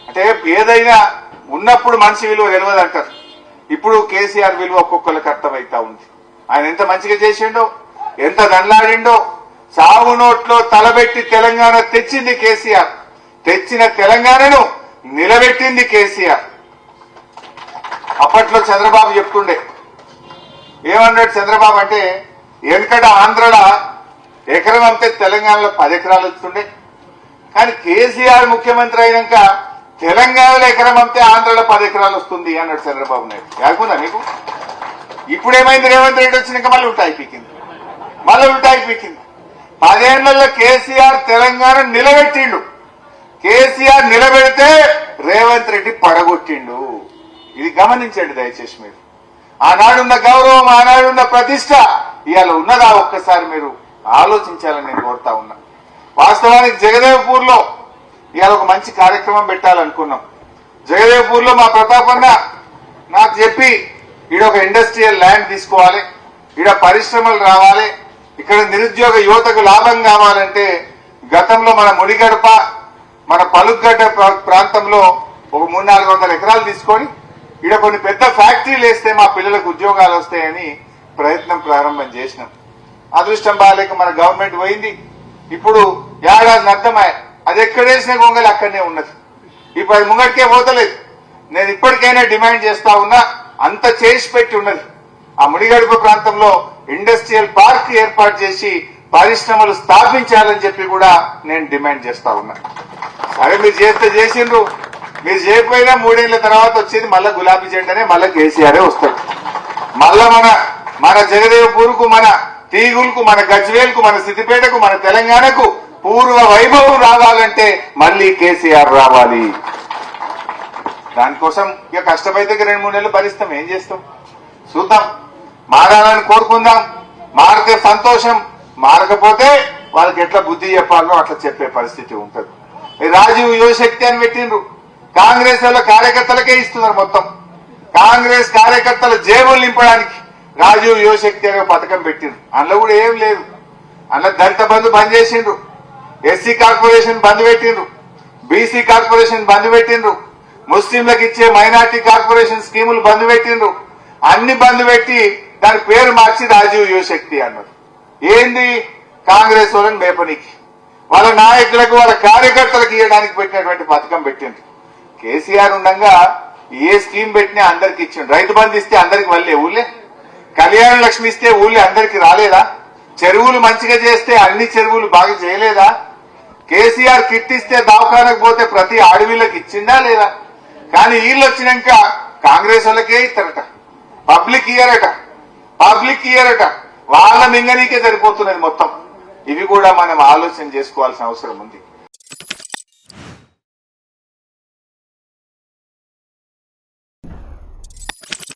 అంటే ఏదైనా ఉన్నప్పుడు మనిషి విలువ తెలియదు అంటారు. ఇప్పుడు కేసీఆర్ విలువ ఒక్కొక్కరికి అర్థమైతా ఉంది. ఆయన ఎంత మంచిగా చేసిండో, ఎంత దండలాడిండో. సాగు నోట్లో తలబెట్టి తెలంగాణ తెచ్చింది కేసీఆర్. తెచ్చిన తెలంగాణను నిలబెట్టింది కేసీఆర్. అప్పట్లో చంద్రబాబు చెప్తుండే, ఏమన్నాడు చంద్రబాబు అంటే, వెనకడ ఆంధ్రలో ఎకరం అంతే తెలంగాణలో 10 ఎకరాలు వస్తుండే, కానీ కేసీఆర్ ముఖ్యమంత్రి అయినాక తెలంగాణలో ఎకరం అంతే ఆంధ్రలో 10 ఎకరాలు వస్తుంది అన్నాడు చంద్రబాబు నాయుడు. యాకున్నా మీకు? ఇప్పుడేమైంది? రేవంత్ రెడ్డి వచ్చినాక మళ్ళీ ఉల్టా అయిపోయింది. 10 ఏళ్లలో కేసీఆర్ తెలంగాణ నిలబెట్టిండు. కేసీఆర్ నిలబెడితే రేవంత్ రెడ్డి పడగొట్టిండు. ఇది గమనించండి దయచేసి. మీరు ఆనాడున్న గౌరవం, ఆనాడున్న ప్రతిష్ట ఇవాళ ఉన్నదా ఒక్కసారి మీరు ఆలోచించాలని నేను కోరుతా ఉన్నా. వాస్తవానికి జగదేవ్పూర్ లో ఇవాళ ఒక మంచి కార్యక్రమం పెట్టాలనుకున్నాం. జగదేవ్పూర్ లో మా ప్రతాపన్న నాకు చెప్పి, ఈడ ఒక ఇండస్ట్రియల్ ల్యాండ్ తీసుకోవాలి, ఈడ పరిశ్రమలు రావాలి, ఇక్కడ నిరుద్యోగ యువతకు లాభం కావాలంటే గతంలో మన ముడిగడప, మన పలుగడ్డ ప్రాంతంలో ఒక 300-400 ఎకరాలు తీసుకొని ఈడ కొన్ని పెద్ద ఫ్యాక్టరీలు వేస్తే మా పిల్లలకు ఉద్యోగాలు వస్తాయని ప్రయత్నం ప్రారంభం చేసినాం. అదృష్టం బాలేక మన గవర్నమెంట్ పోయింది. ఇప్పుడు ఏడాది అర్థమయ్య, అది ఎక్కడేసిన గొంగలి అక్కడనే ఉన్నది. ఇప్పుడు అది ముంగటికే పోతలేదు. నేను ఇప్పటికైనా డిమాండ్ చేస్తా ఉన్నా, అంత చేసి పెట్టి ఉన్నది. ఆ ముడిగడుపు ప్రాంతంలో ఇండస్ట్రియల్ పార్క్ ఏర్పాటు చేసి పరిశ్రమలు స్థాపించాలని చెప్పి కూడా నేను డిమాండ్ చేస్తా ఉన్నా. సరే, మీరు చేస్తే చేసిండ్రు, మీరు చేయకపోయినా 3 ఏళ్ల తర్వాత వచ్చేది మళ్ళా గులాబీ జెండానే, మళ్ళా కేసీఆర్ వస్తాడు. మళ్ళా మన జగదేవ్పూర్కు, మన తీగులకు, మన గజ్వేల్కు, మన సిద్దిపేటకు, మన తెలంగాణకు పూర్వ వైభవం రావాలంటే మళ్ళీ కేసీఆర్ రావాలి. దానికోసం ఇక కష్టమైతే 2-3 నెలలు భరిస్తాం. ఏం చేస్తాం చూద్దాం. మారాలని కోరుకుందాం. మారితే సంతోషం, మారకపోతే వాళ్ళకి ఎట్లా బుద్ధి చెప్పాలో అట్లా చెప్పే పరిస్థితి ఉంటుంది. రాజీవ్ యువశక్తి అని పెట్టిండ్రు. కాంగ్రెస్ వాళ్ళ కార్యకర్తలకే ఇస్తున్నారు మొత్తం. కాంగ్రెస్ కార్యకర్తల జేబులు నింపడానికి రాజీవ్ యువశక్తి అనే పథకం పెట్టిండ్రు. అందులో కూడా ఏం లేదు. అందులో దళిత బంధు బంద్ చేసిండ్రు, ఎస్సీ కార్పొరేషన్ బంద్ పెట్టిండ్రు, బీసీ కార్పొరేషన్ బంద్ పెట్టిండ్రు, ముస్లింలకు ఇచ్చే మైనార్టీ కార్పొరేషన్ స్కీములు బంద్ పెట్టిండ్రు. అన్ని బంద్ పెట్టి దాని పేరు మార్చి రాజీవ్ యువశక్తి అన్నారు. ఏంది? కాంగ్రెస్ వాళ్ళని మేపనికి, వాళ్ళ నాయకులకు, వాళ్ళ కార్యకర్తలకు ఇవ్వడానికి పెట్టినటువంటి పథకం పెట్టిండ్రు. కేసీఆర్ ఉండగా ఏ స్కీమ్ పెట్టినా అందరికి ఇచ్చిండు. రైతు బంధు ఇస్తే అందరికి వల్లే ఊళ్ళే, కళ్యాణ లక్ష్మి ఇస్తే ఊళ్ళే అందరికి రాలేదా? చెరువులు మంచిగా చేస్తే అన్ని చెరువులు బాగా చేయలేదా? కేసీఆర్ కిట్ ఇస్తే దవాఖానకు పోతే ప్రతి ఆడవిళ్ళకి ఇచ్చిందా లేదా? కానీ వీళ్ళు వచ్చినాక కాంగ్రెస్ వాళ్ళకే ఇస్తారట, పబ్లిక్ ఇయ్యరట. వాళ్ళ మింగనీకే సరిపోతున్నది మొత్తం. ఇవి కూడా మనం ఆలోచన చేసుకోవాల్సిన అవసరం ఉంది.